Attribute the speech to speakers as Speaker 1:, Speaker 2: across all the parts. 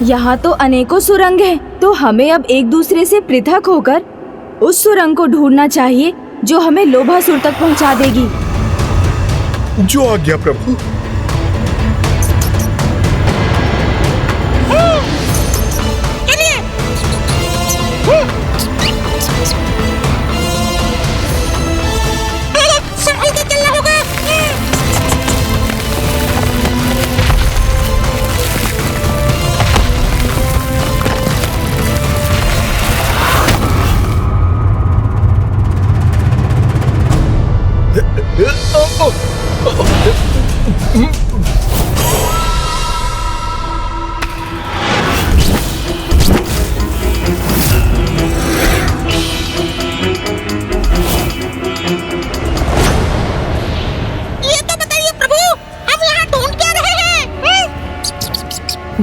Speaker 1: यहाँ तो अनेकों सुरंग हैं, तो हमें अब एक दूसरे से पृथक होकर उस सुरंग को ढूंढना चाहिए जो हमें लोभासुर तक पहुँचा देगी।
Speaker 2: जो आज्ञा प्रभु।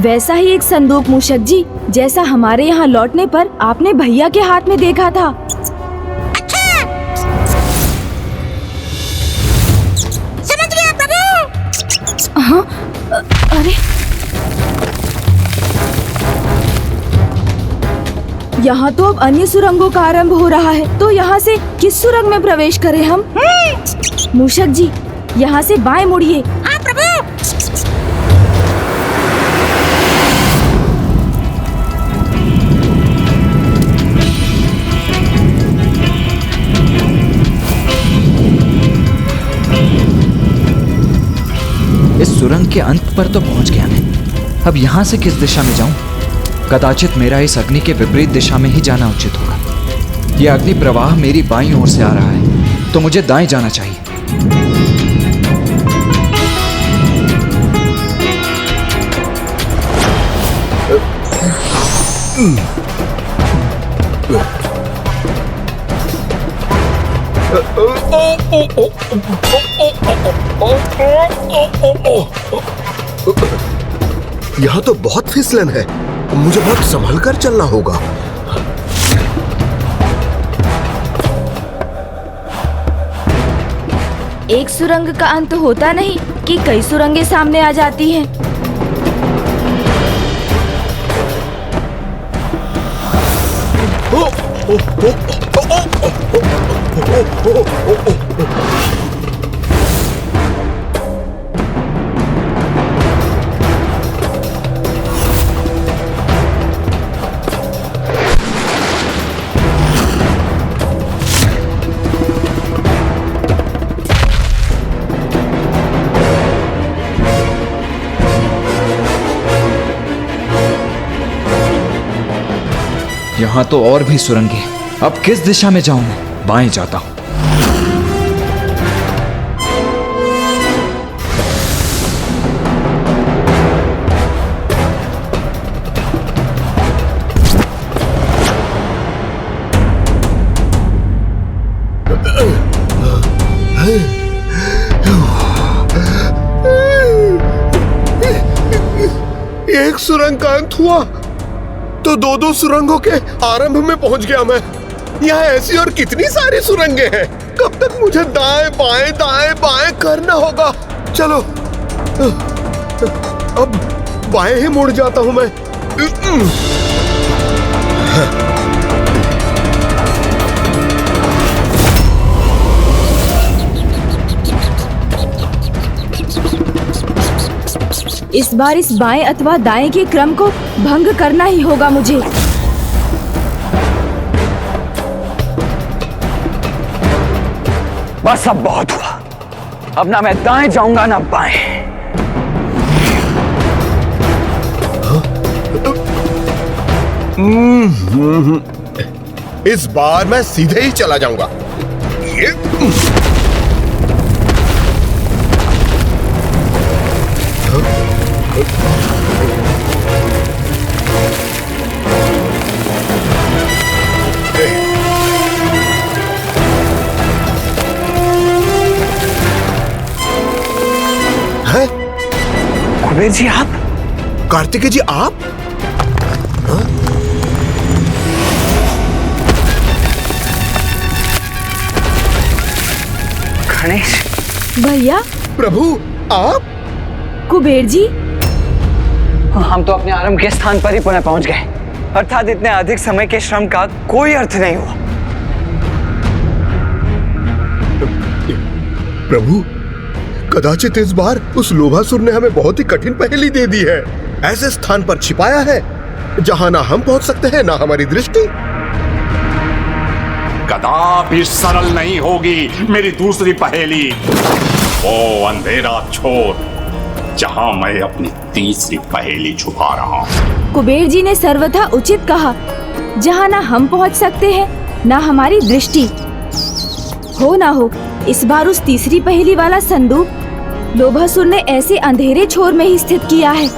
Speaker 1: वैसा ही एक संदूक मूषक जी, जैसा हमारे यहाँ लौटने पर आपने भैया के हाथ में देखा था।
Speaker 3: अच्छा, समझ गया प्रभु।
Speaker 1: हाँ, अरे यहाँ तो अब अन्य सुरंगों का आरंभ हो रहा है, तो यहाँ से किस सुरंग में प्रवेश करें हम? मूषक जी, यहाँ से बाएं मुड़िए।
Speaker 3: हाँ प्रभु।
Speaker 4: इस सुरंग के अंत पर तो पहुंच गया मैं। अब यहाँ से किस दिशा में जाऊं? कदाचित मेरा इस अग्नि के विपरीत दिशा में ही जाना उचित होगा। यह अग्नि प्रवाह मेरी बाईं ओर से आ रहा है, तो मुझे दाएं जाना चाहिए।
Speaker 2: यहाँ तो बहुत फिसलन है, मुझे बहुत संभल कर चलना होगा।
Speaker 1: एक सुरंग का अंत होता नहीं कि कई सुरंगें सामने आ जाती हैं।
Speaker 4: यहाँ तो और भी सुरंगें हैं। अब किस दिशा में जाऊं मैं? बाएं जाता हूं।
Speaker 2: एक सुरंग का अंत हुआ तो दो सुरंगों के आरंभ में पहुंच गया मैं। यहाँ ऐसी और कितनी सारी सुरंगें हैं। कब तक मुझे दाएं बाएं करना होगा। चलो अब बाएं ही मुड़ जाता हूं मैं।
Speaker 1: इस बार इस बाएं अथवा दाएं के क्रम को भंग करना ही होगा मुझे।
Speaker 5: बस अब बहुत हुआ। अब ना मैं दाएं जाऊंगा ना बाएं।
Speaker 2: इस बार मैं सीधे ही चला जाऊंगा। ये है?
Speaker 5: कुबेर जी आप?
Speaker 2: कार्तिकेय जी आप? हाँ?
Speaker 1: भैया,
Speaker 2: प्रभु आप?
Speaker 1: कुबेर जी,
Speaker 5: हम तो अपने आरंभ के स्थान पर ही पुनः पहुंच गए, अर्थात इतने अधिक समय के श्रम का कोई अर्थ नहीं हुआ।
Speaker 2: प्रभु, कदाचित इस बार उस लोभासुर ने हमें बहुत ही कठिन पहेली दे दी है। ऐसे स्थान पर छिपाया है जहां ना हम पहुंच सकते हैं ना हमारी दृष्टि।
Speaker 6: कदापि सरल नहीं होगी मेरी दूसरी पहेली। वो अंधेरा छोड़ जहां मैं अपनी तीसरी पहेली छुपा रहा हूं।
Speaker 1: कुबेर जी ने सर्वथा उचित कहा, जहाँ ना हम पहुँच सकते हैं ना हमारी दृष्टि। हो ना हो इस बार उस तीसरी पहेली वाला संदूक लोभासुर ने ऐसे अंधेरे छोर में ही स्थित किया है।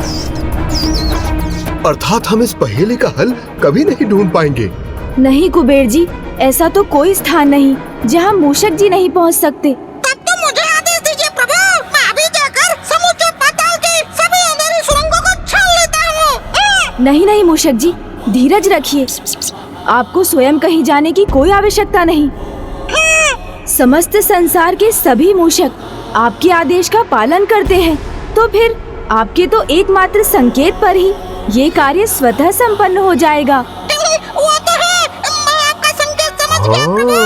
Speaker 2: अर्थात हम इस पहेली का हल कभी नहीं ढूंढ पाएंगे।
Speaker 1: नहीं कुबेर जी, ऐसा तो कोई स्थान नहीं जहाँ मूषक जी नहीं पहुँच सकते।
Speaker 3: तब तो मुझे आदेश दीजिए प्रभु, मैं अभी जाकर समुद्र पाताल की सभी अंधेरी सुरंगों को छान लेता हूँ।
Speaker 1: नहीं नहीं मूषक जी, धीरज रखिए। आपको स्वयं कहीं जाने की कोई आवश्यकता नहीं। समस्त संसार के सभी मूषक आपके आदेश का पालन करते हैं, तो फिर आपके तो एकमात्र संकेत पर ही ये कार्य स्वतः संपन्न हो जाएगा।
Speaker 3: वो तो है, मैं आपका संकेत समझ गया प्रभु।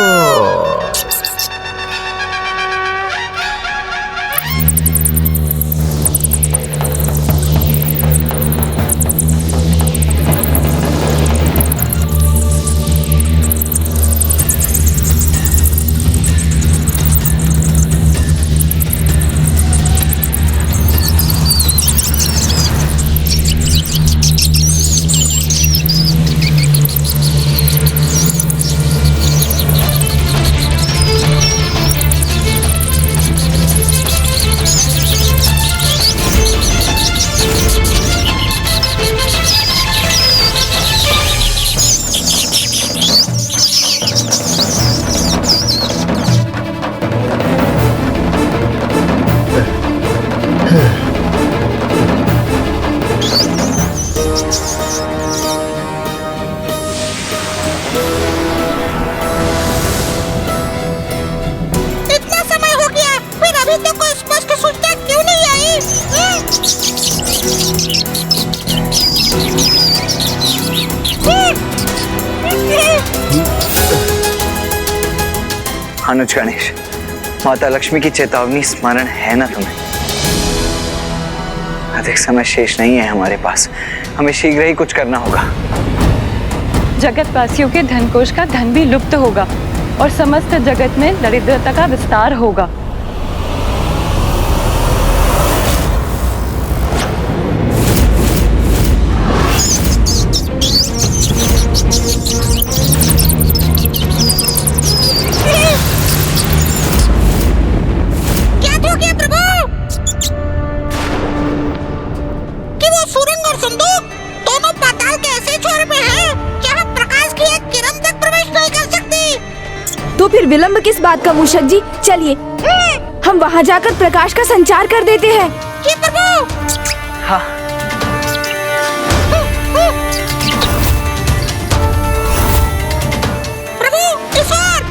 Speaker 5: अनुज गणेश, माता लक्ष्मी की चेतावनी स्मरण है ना तुम्हें? अधिक समय शेष नहीं है हमारे पास, हमें शीघ्र ही कुछ करना होगा।
Speaker 7: जगतवासियों के धनकोष का धन भी लुप्त होगा और समस्त जगत में दरिद्रता का विस्तार होगा।
Speaker 1: तो फिर विलंब किस बात का मूषक जी, चलिए हम वहाँ जाकर प्रकाश का संचार कर देते हैं।
Speaker 3: जी प्रभु।
Speaker 5: हाँ।
Speaker 3: प्रभु इस ओर।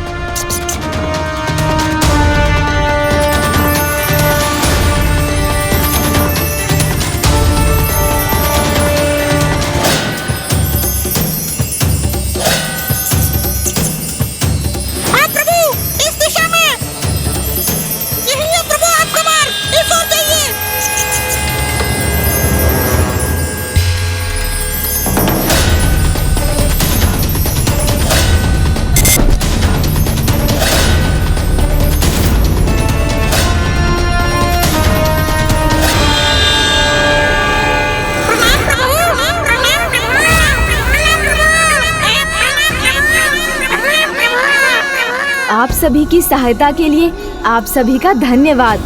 Speaker 1: आप सभी की सहायता के लिए आप सभी का धन्यवाद।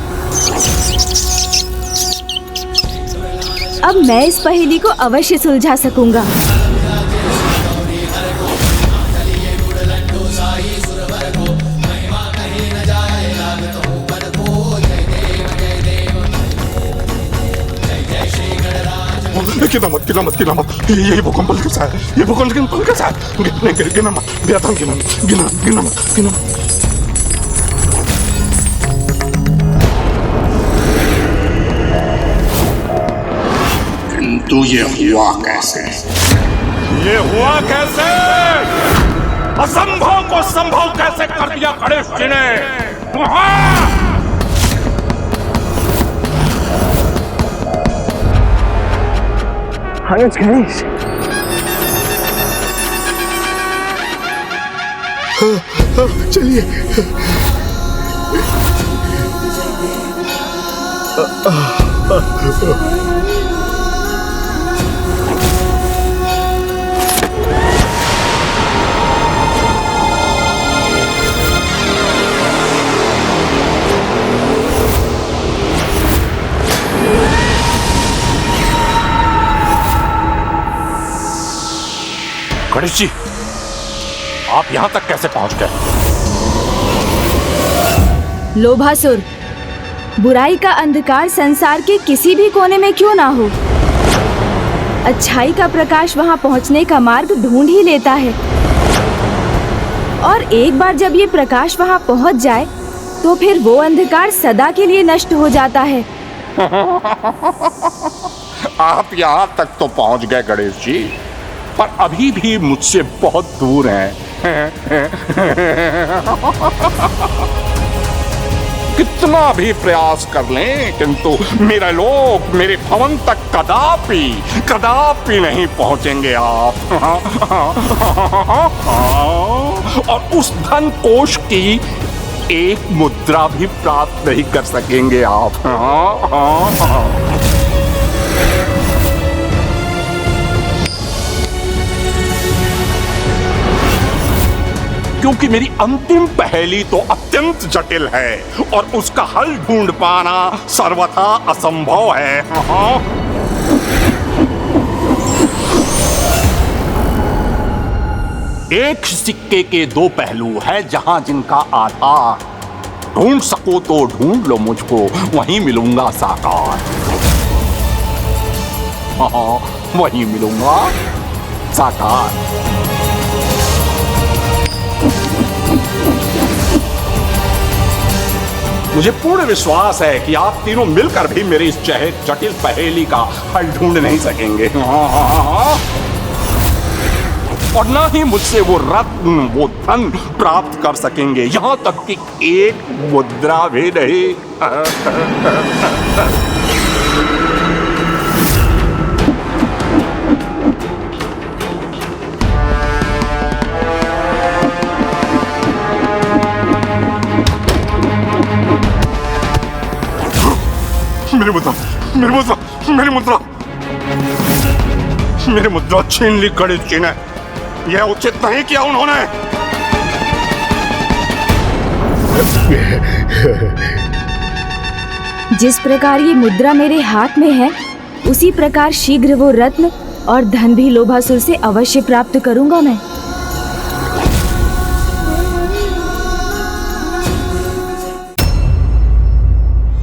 Speaker 1: अब मैं इस पहेली को अवश्य सुलझा सकूंगा।
Speaker 6: गिना मत, ये भूकंप कैसा है? ये भूकंप कैसा है? गिना मत, गिना मत। तो ये हुआ कैसे? ये हुआ कैसे? असंभव को संभव कैसे कर दिया गणेश जी ने?
Speaker 5: अनुज गणेश,
Speaker 2: चलिए।
Speaker 6: गणेश जी, आप यहां तक कैसे पहुंच गए?
Speaker 1: लोभासुर, बुराई का अंधकार संसार के किसी भी कोने में क्यों ना हो, अच्छाई का प्रकाश वहां पहुंचने का मार्ग ढूंढ ही लेता है। और एक बार जब ये प्रकाश वहां पहुंच जाए तो फिर वो अंधकार सदा के लिए नष्ट हो जाता है।
Speaker 6: आप यहां तक तो पहुंच गए गणेश जी, पर अभी भी मुझसे बहुत दूर हैं। कितना भी प्रयास कर लें, किंतु मेरा लोक, मेरे भवन तक कदापि कदापि नहीं पहुंचेंगे आप। और उस धन कोष की एक मुद्रा भी प्राप्त नहीं कर सकेंगे आप। क्योंकि मेरी अंतिम पहेली तो अत्यंत जटिल है और उसका हल ढूंढ पाना सर्वथा असंभव है। एक सिक्के के दो पहलू है, जहां जिनका आधार ढूंढ सको तो ढूंढ लो मुझको, वहीं मिलूंगा साकार। वहीं मिलूंगा साकार। मुझे पूर्ण विश्वास है कि आप तीनों मिलकर भी मेरी इस जटिल पहेली का हल ढूंढ नहीं सकेंगे। और ना ही मुझसे वो रत्न, वो धन प्राप्त कर सकेंगे, यहां तक कि एक मुद्रा भी नहीं। मेरी मुद्रा, मेरी मुद्रा, मेरी मुद्रा, मेरी मुद्रा छीन ली गणेश जी ने। यह उचित नहीं किया उन्होंने।
Speaker 1: जिस प्रकार ये मुद्रा मेरे हाथ में है, उसी प्रकार शीघ्र वो रत्न और धन भी लोभासुर से अवश्य प्राप्त करूंगा मैं।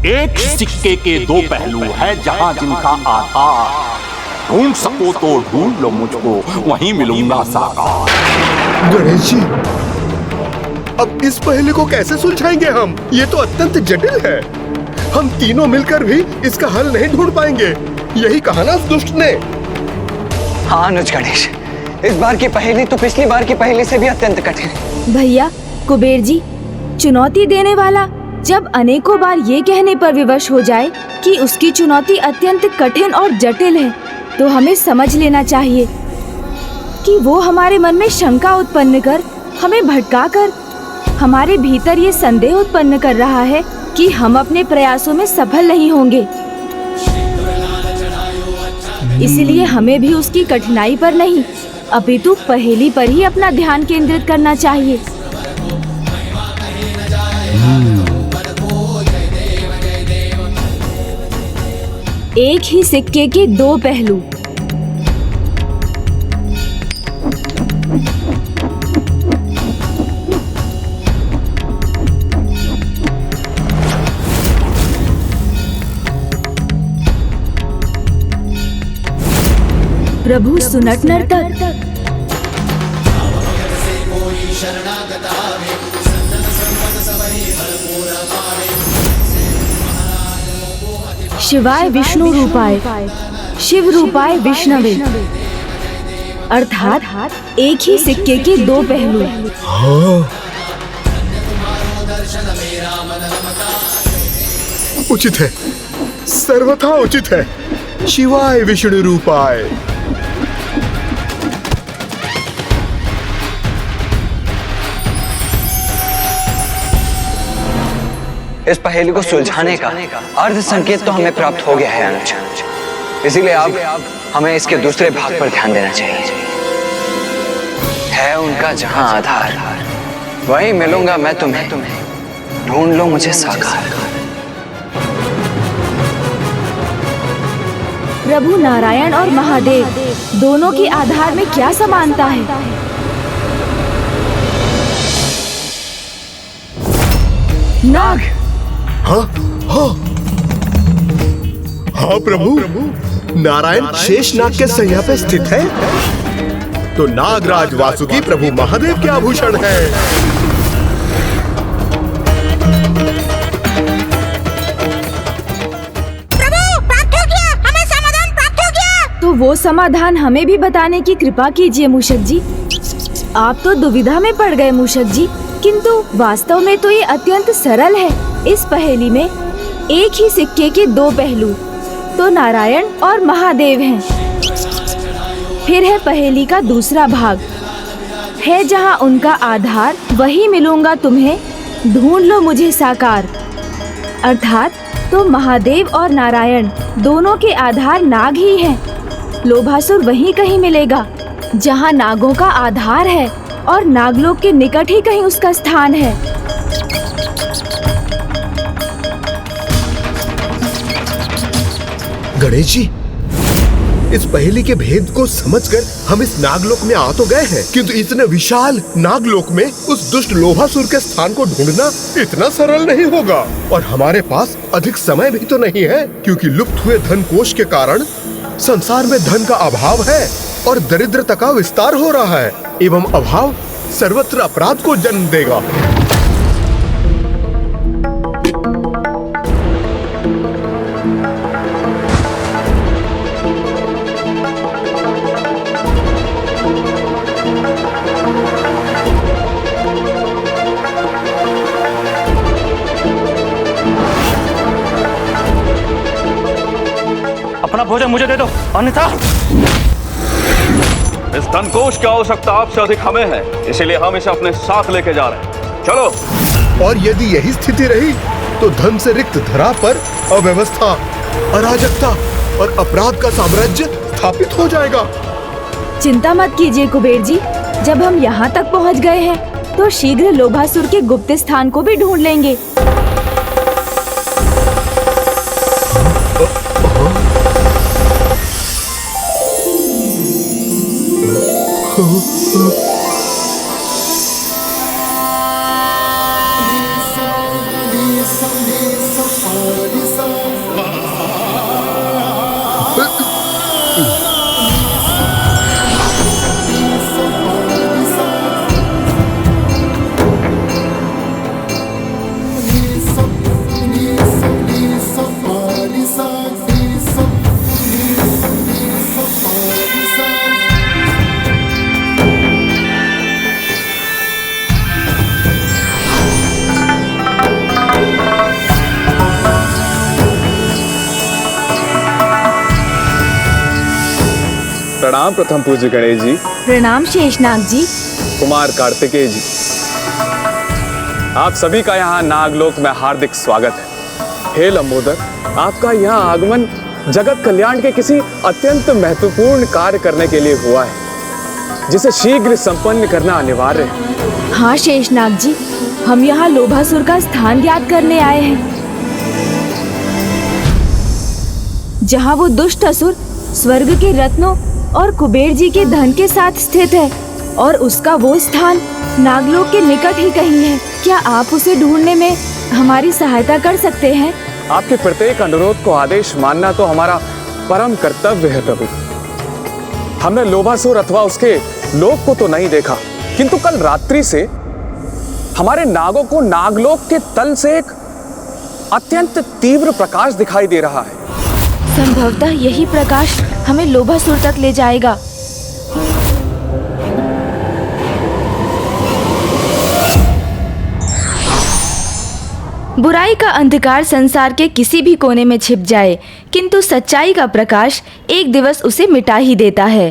Speaker 6: एक सिक्के के दो पहलू है, जहां जिनका आधार ढूंढ सको तो ढूंढ लो मुझको, वहीं मिलूंगा साकार।
Speaker 2: गणेश जी, अब इस पहेली को कैसे सुलझाएंगे हम? ये तो अत्यंत जटिल है। हम तीनों मिलकर भी इसका हल नहीं ढूंढ पाएंगे। यही कहा ना उस दुष्ट ने।
Speaker 5: हाँ अनुज गणेश, इस बार की पहेली तो पिछली बार की पहेली से भी अत्यंत कठिन है।
Speaker 1: भैया कुबेर जी, चुनौती देने वाला जब अनेकों बार ये कहने पर विवश हो जाए कि उसकी चुनौती अत्यंत कठिन और जटिल है, तो हमें समझ लेना चाहिए कि वो हमारे मन में शंका उत्पन्न कर, हमें भटकाकर हमारे भीतर ये संदेह उत्पन्न कर रहा है कि हम अपने प्रयासों में सफल नहीं होंगे। इसलिए हमें भी उसकी कठिनाई पर नहीं, अपितु पहेली पर ही अपना ध्यान केंद्रित करना चाहिए। एक ही सिक्के के दो पहलू। प्रभु सुनट नर्तक। शिवाय विष्णु रूपाय शिव रूपाय विष्णवे, अर्थात एक ही सिक्के के दो पहलू।
Speaker 2: हाँ। उचित है, सर्वथा उचित है। शिवाय विष्णु रूपाय।
Speaker 5: इस पहेली को सुलझाने का अर्ध संकेत तो हमें प्राप्त हो गया है अनुज, इसीलिए अब हमें इसके दूसरे भाग पर ध्यान देना चाहिए। है उनका जहां आधार, वहीं मिलूंगा मैं तुम्हें, ढूंढ लो मुझे साकार।
Speaker 1: प्रभु नारायण और महादेव दोनों के आधार में क्या समानता है? नाग।
Speaker 2: हाँ हाँ हाँ प्रभु, नारायण शेषनाग के सैया पे स्थित है, तो नागराज वासुकी प्रभु महादेव के आभूषण है।
Speaker 1: तो वो समाधान हमें भी बताने की कृपा कीजिए मूषक जी। आप तो दुविधा में पड़ गए मूषक जी, किंतु वास्तव में तो ये अत्यंत सरल है। इस पहेली में एक ही सिक्के के दो पहलू तो नारायण और महादेव हैं। फिर है पहेली का दूसरा भाग, है जहाँ उनका आधार, वही मिलूंगा तुम्हें, ढूंढ लो मुझे साकार। अर्थात तो महादेव और नारायण दोनों के आधार नाग ही हैं। लोभासुर वहीं कहीं मिलेगा जहाँ नागों का आधार है, और नागलोक के निकट ही कहीं उसका स्थान है।
Speaker 2: गणेश जी, इस पहेली के भेद को समझकर हम इस नागलोक में आ तो गए हैं, किंतु इतने विशाल नागलोक में उस दुष्ट लोभासुर के स्थान को ढूंढना इतना सरल नहीं होगा। और हमारे पास अधिक समय भी तो नहीं है, क्योंकि लुप्त हुए धन कोष के कारण संसार में धन का अभाव है और दरिद्रता का विस्तार हो रहा है, एवं अभाव सर्वत्र अपराध को जन्म देगा।
Speaker 8: अपना भोजन मुझे दे दो, अन्यथा इस धनकोष की आवश्यकता आपसे अधिक हमें है, इसीलिए हम इसे अपने साथ लेके जा रहे हैं। चलो।
Speaker 2: और यदि यही स्थिति रही तो धन से रिक्त धरा पर अव्यवस्था, अराजकता और अपराध का साम्राज्य स्थापित हो जाएगा।
Speaker 1: चिंता मत कीजिए कुबेर जी, जब हम यहाँ तक पहुँच गए हैं तो शीघ्र लोभासुर के गुप्त स्थान को भी ढूंढ लेंगे।
Speaker 9: प्रणाम प्रथम पूज्य गणेश जी।
Speaker 1: प्रणाम शेषनाग जी।
Speaker 9: कुमार कार्तिकेय जी, आप सभी का यहाँ नागलोक में हार्दिक स्वागत है। हे लंबोदर, आपका यहाँ आगमन जगत कल्याण के किसी अत्यंत महत्वपूर्ण कार्य करने के लिए हुआ है, जिसे शीघ्र संपन्न करना अनिवार्य है।
Speaker 1: हाँ शेषनाग जी, हम यहाँ लोभासुर का स्थान ज्ञात करने आए हैं, जहाँ वो दुष्ट असुर स्वर्ग के रत्नों और कुबेर जी के धन के साथ स्थित है, और उसका वो स्थान नागलोक के निकट ही कहीं है। क्या आप उसे ढूंढने में हमारी सहायता कर सकते हैं?
Speaker 9: आपके प्रत्येक अनुरोध को आदेश मानना तो हमारा परम कर्तव्य है प्रभु। हमने लोभासुर अथवा उसके लोक को तो नहीं देखा, किंतु कल रात्रि से हमारे नागों को नागलोक के तल से एक अत्यंत तीव्र प्रकाश दिखाई दे रहा है।
Speaker 1: संभवतः यही प्रकाश हमें लोभासुर तक ले जाएगा। बुराई का अंधकार संसार के किसी भी कोने में छिप जाए, किंतु सच्चाई का प्रकाश एक दिवस उसे मिटा ही देता है।